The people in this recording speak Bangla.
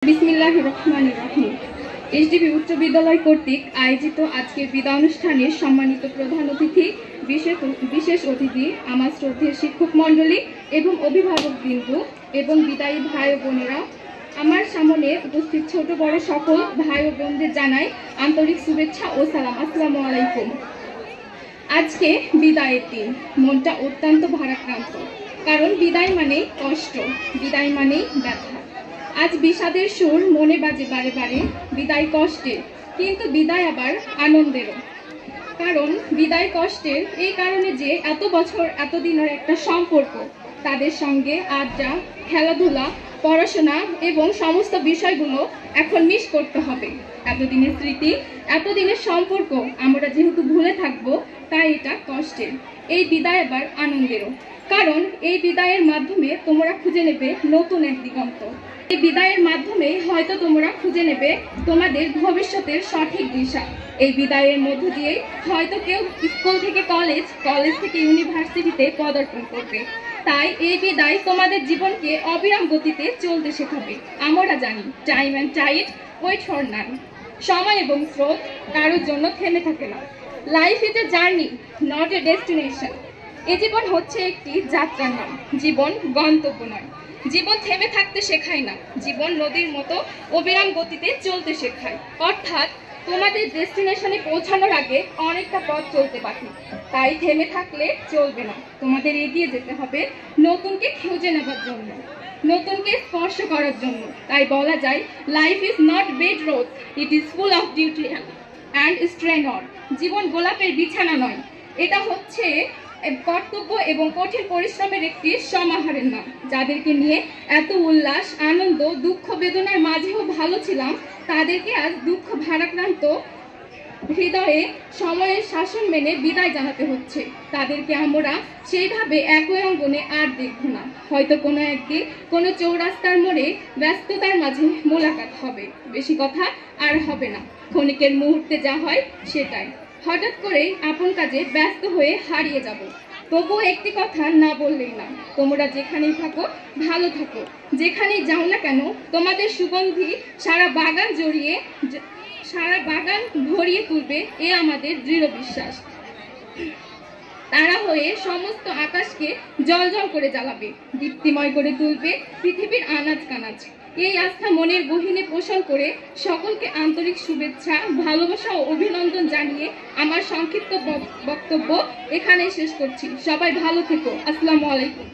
বিসমিল্লাহির রহমানির রহিম। এসডিবি উচ্চ বিদ্যালয় কর্তৃক আয়োজিত আজকের বিদায় অনুষ্ঠানে সম্মানিত প্রধান অতিথি, বিশেষ অতিথি, আমার শ্রদ্ধেয় শিক্ষক মণ্ডলী এবং অভিভাবকবৃন্দ এবং বিদায়ী ভাই ও বোনেরা, আমার সামনে উপস্থিত ছোট বড় সকল ভাই ও বোনদের জানাই আন্তরিক শুভেচ্ছা ও সালাম। আসসালামু আলাইকুম। আজকে বিদায়ের দিন, মনটা অত্যন্ত ভারাক্রান্ত, কারণ বিদায় মানে কষ্ট, বিদায় মানে ব্যথা। আজ বিষাদের সুর মনে বাজে বারে বারে, বিদায় কষ্টের, কিন্তু বিদায় আবার আনন্দেরও। কারণ বিদায় কষ্টের এই কারণে যে এত বছর এতদিনের একটা সম্পর্ক, তাদের সঙ্গে আড্ডা, খেলাধুলা, পড়াশোনা এবং সমস্ত বিষয়গুলো এখন মিস করতে হবে। এতদিনের স্মৃতি, এতদিনের সম্পর্ক আমরা যেহেতু ভুলে থাকবো, তাই এটা কষ্টের। এই বিদায় আবার আনন্দেরও, কারণ এই বিদায়ের মাধ্যমে তোমরা খুঁজে নেবে নতুন এক দিগন্ত। এই বিদায়ের মাধ্যমে হয়তো তোমরা খুঁজে নেবে তোমাদের ভবিষ্যতের সঠিক দিশা। এই বিদায়ের মধ্য দিয়ে হয়তো কেউ স্কুল থেকে কলেজ, কলেজ থেকে ইউনিভার্সিটিতে পদার্পণ করবে। তাই এই বিদায় তোমাদের জীবনকে অবিরাম গতিতে চলতে শেখাবে। আমরা জানি time and tide wait for none. সময় এবং স্রোত কারোর জন্য থেমে থাকে না। Life is a journey, not a destination. এ জীবন হচ্ছে একটি যাত্রার নাম, জীবন গন্তব্য নয়। জীবন থেমে থাকতে শেখায় না, জীবন নদীর মতো অবিরাম গতিতে চলতে শেখায়। অর্থাৎ তোমাদের ডেস্টিনেশনে পৌঁছানোর আগে অনেকটা পথ চলতে বাকি। তাই থেমে থাকলে চলবে না, তোমাদের এগিয়ে যেতে হবে নতুনকে খুঁজে নেবার জন্য, নতুনকে স্পর্শ করার জন্য। তাই বলা যায়, life is not bed road, it is full of duty and strainer. জীবন গোলাপের বিছানা নয়, এটা হচ্ছে কর্তব্য এবং কঠিন পরিশ্রমের একটি সমাহারের নাম। যাদেরকে নিয়ে এত উল্লাস, আনন্দ, দুঃখ বেদনার মাঝেও ভালো ছিলাম, তাদেরকে আজ দুঃখ ভারাক্রান্ত হৃদয়ে সময়ের শাসন মেনে বিদায় জানাতে হচ্ছে। তাদেরকে আমরা সেইভাবে একই অঙ্গনে আর দেখব না। হয়তো কোনো একদিন কোনো চৌরাস্তার মোড়ে ব্যস্ততার মাঝে মোলাকাত হবে, বেশি কথা আর হবে না। ক্ষণিকের মুহূর্তে যা হয় সেটাই। হঠাৎ করেই আপন কাজে ব্যস্ত হয়ে হারিয়ে যাব। তবুও একটি কথা না বললেই না, তোমরা যেখানেই থাকো ভালো থাকো। যেখানেই যাও না কেন, তোমাদের সুগন্ধি সারা বাগান ভরিয়ে তুলবে, এ আমাদের দৃঢ় বিশ্বাস। তারা হয়ে সমস্ত আকাশকে জ্বলজ্বল করে জ্বালাবে, দীপ্তিময় করে তুলবে পৃথিবীর আনাজ কানাজ। এই আস্থা মনের গহীনে পোষণ করে সকলকে আন্তরিক শুভেচ্ছা, ভালোবাসা ও অভিনন্দন জানিয়ে আমার সংক্ষিপ্ত বক্তব্য এখানেই শেষ করছি। সবাই ভালো থেকো। আসসালামু আলাইকুম।